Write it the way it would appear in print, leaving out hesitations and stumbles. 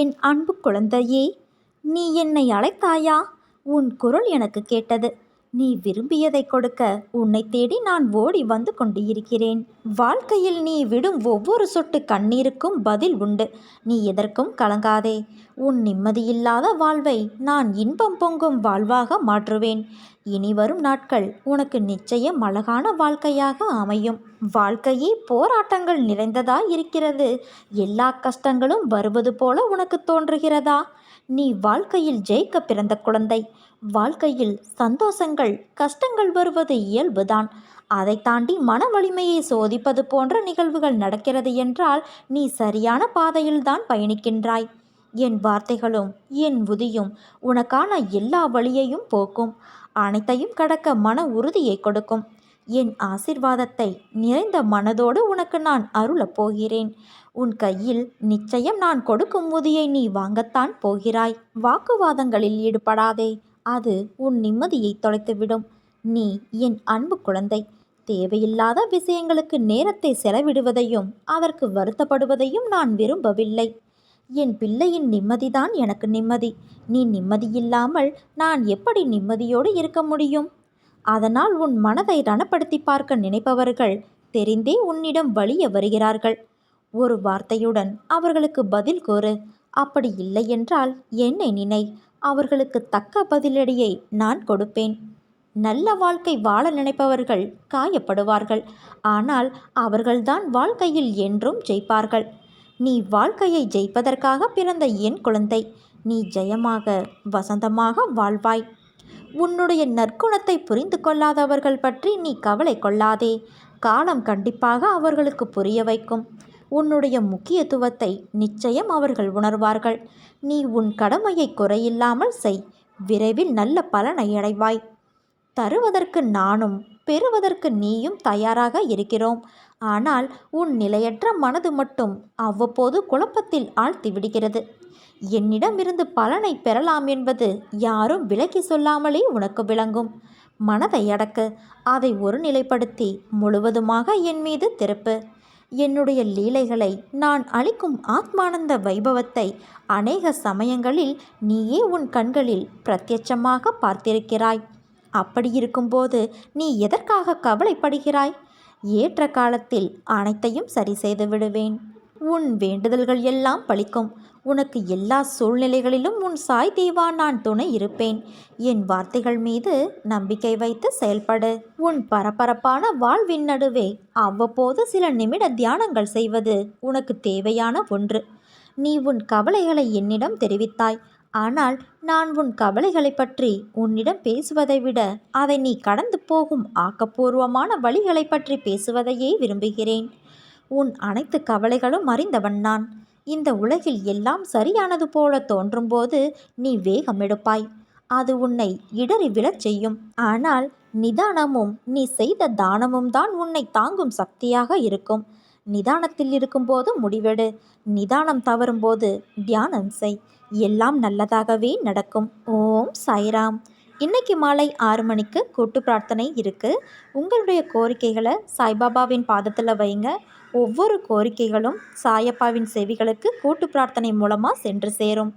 என் அன்பு குழந்தையே, நீ என்னை அழைத்தாயா? உன் குரல் எனக்கு கேட்டது. நீ விரும்பியதை கொடுக்க உன்னை தேடி நான் ஓடி வந்து கொண்டு இருக்கிறேன். வாழ்க்கையில் நீ விடும் ஒவ்வொரு சொட்டு கண்ணீருக்கும் பதில் உண்டு. நீ எதற்கும் கலங்காதே. உன் நிம்மதியில்லாத வாழ்வை நான் இன்பம் பொங்கும் வாழ்வாக மாற்றுவேன். இனி வரும் நாட்கள் உனக்கு நிச்சயம் அழகான வாழ்க்கையாக அமையும். வாழ்க்கையே போராட்டங்கள் நிறைந்ததாய் இருக்கிறது. எல்லா கஷ்டங்களும் வருவது போல உனக்கு தோன்றுகிறதா? நீ வாழ்க்கையில் ஜெயிக்க பிறந்த குழந்தை. வாழ்க்கையில் சந்தோஷங்கள் கஷ்டங்கள் வருவது இயல்புதான். அதை தாண்டி மன வலிமையை சோதிப்பது போன்ற நிகழ்வுகள் நடக்கிறது என்றால் நீ சரியான பாதையில்தான் பயணிக்கின்றாய். என் வார்த்தைகளும் என் உதியும் உனக்கான எல்லா வழியையும் போக்கும். அனைத்தையும் கடக்க மன உறுதியை கொடுக்கும். என் ஆசிர்வாதத்தை நிறைந்த மனதோடு உனக்கு நான் அருளப் போகிறேன். உன் கையில் நிச்சயம் நான் கொடுக்கும் உதியை நீ வாங்கத்தான் போகிறாய். வாக்குவாதங்களில் ஈடுபடாதே. அது உன் நிம்மதியை தொலைத்துவிடும். நீ என் அன்பு குழந்தை. தேவையில்லாத விஷயங்களுக்கு நேரத்தை செலவிடுவதையும் அதற்கு வருத்தப்படுவதையும் நான் விரும்பவில்லை. என் பிள்ளையின் நிம்மதிதான் எனக்கு நிம்மதி. நீ நிம்மதியில்லாமல் நான் எப்படி நிம்மதியோடு இருக்க முடியும்? அதனால் உன் மனதை ரணப்படுத்தி பார்க்க நினைப்பவர்கள் தெரிந்தே உன்னிடம் வலிய வருகிறார்கள். ஒரு வார்த்தையுடன் அவர்களுக்கு பதில் கூறு. அப்படி இல்லை என்றால் என்னை நினை. அவர்களுக்கு தக்க பதிலடியை நான் கொடுப்பேன். நல்ல வாழ்க்கை வாழ நினைப்பவர்கள் காயப்படுவார்கள். ஆனால் அவர்கள்தான் வாழ்க்கையில் என்றும் ஜெயிப்பார்கள். நீ வாழ்க்கையை ஜெயிப்பதற்காக பிறந்த என் குழந்தை. நீ ஜெயமாக வசந்தமாக வாழ்வாய். உன்னுடைய நற்குணத்தை புரிந்து கொள்ளாதவர்கள் பற்றி நீ கவலை கொள்ளாதே. காலம் கண்டிப்பாக அவர்களுக்கு புரிய வைக்கும். உன்னுடைய முக்கியத்துவத்தை நிச்சயம் அவர்கள் உணர்வார்கள். நீ உன் கடமையை குறையில்லாமல் செய். விரைவில் நல்ல பலனை அடைவாய். தருவதற்கு நானும் பெறுவதற்கு நீயும் தயாராக இருக்கிறோம். ஆனால் உன் நிலையற்ற மனது மட்டும் அவ்வப்போது குழப்பத்தில் ஆழ்த்தி விடுகிறது. என்னிடமிருந்து பலனை பெறலாம் என்பது யாரும் விலக்கி சொல்லாமலே உனக்கு விளங்கும். மனதை அடக்கு. அதை ஒருநிலைப்படுத்தி முழுவதுமாக என் மீது திருப்பு. என்னுடைய லீலைகளை நான் அளிக்கும் ஆத்மானந்த வைபவத்தை அநேக சமயங்களில் நீயே உன் கண்களில் பிரத்யட்சமாக பார்த்திருக்கிறாய். அப்படி இருக்கும்போது நீ எதற்காக கவலைப்படுகிறாய்? ஏற்ற காலத்தில் அனைத்தையும் சரி செய்து விடுவேன். உன் வேண்டுதல்கள் எல்லாம் பலிக்கும். உனக்கு எல்லா சூழ்நிலைகளிலும் உன் சாய் தேவா நான் துணை இருப்பேன். என் வார்த்தைகள் மீது நம்பிக்கை வைத்து செயல்படு. உன் பரபரப்பான வாழ்வின் நடுவே அவ்வப்போது சில நிமிட தியானங்கள் செய்வது உனக்கு தேவையான ஒன்று. நீ உன் கவலைகளை என்னிடம் தெரிவித்தாய். ஆனால் நான் உன் கவலைகளை பற்றி உன்னிடம் பேசுவதை விட அதை நீ கடந்து போகும் ஆக்கப்பூர்வமான வழிகளை பற்றி பேசுவதையே விரும்புகிறேன். உன் அனைத்து கவலைகளும் அறிந்தவன் நான். இந்த உலகில் எல்லாம் சரியானது போல தோன்றும்போது நீ வேகமெடுப்பாய். அது உன்னை இடறி விழச் செய்யும். ஆனால் நிதானமும் நீ செய்த தானமும் தான் உன்னை தாங்கும் சக்தியாக இருக்கும். நிதானத்தில் இருக்கும்போது முடிவெடு. நிதானம் தவறும்போது தியானம் செய். எல்லாம் நல்லதாகவே நடக்கும். ஓம் சாய்ராம். இன்னைக்கு மாலை 6 மணிக்கு கூட்டு பிரார்த்தனை இருக்குது. உங்களுடைய கோரிக்கைகளை சாய்பாபாவின் பாதத்தில் வைங்க. ஒவ்வொரு கோரிக்கைகளும் சாயப்பாவின் செவிகளுக்கு கூட்டு பிரார்த்தனை மூலமாக சென்று சேரும்.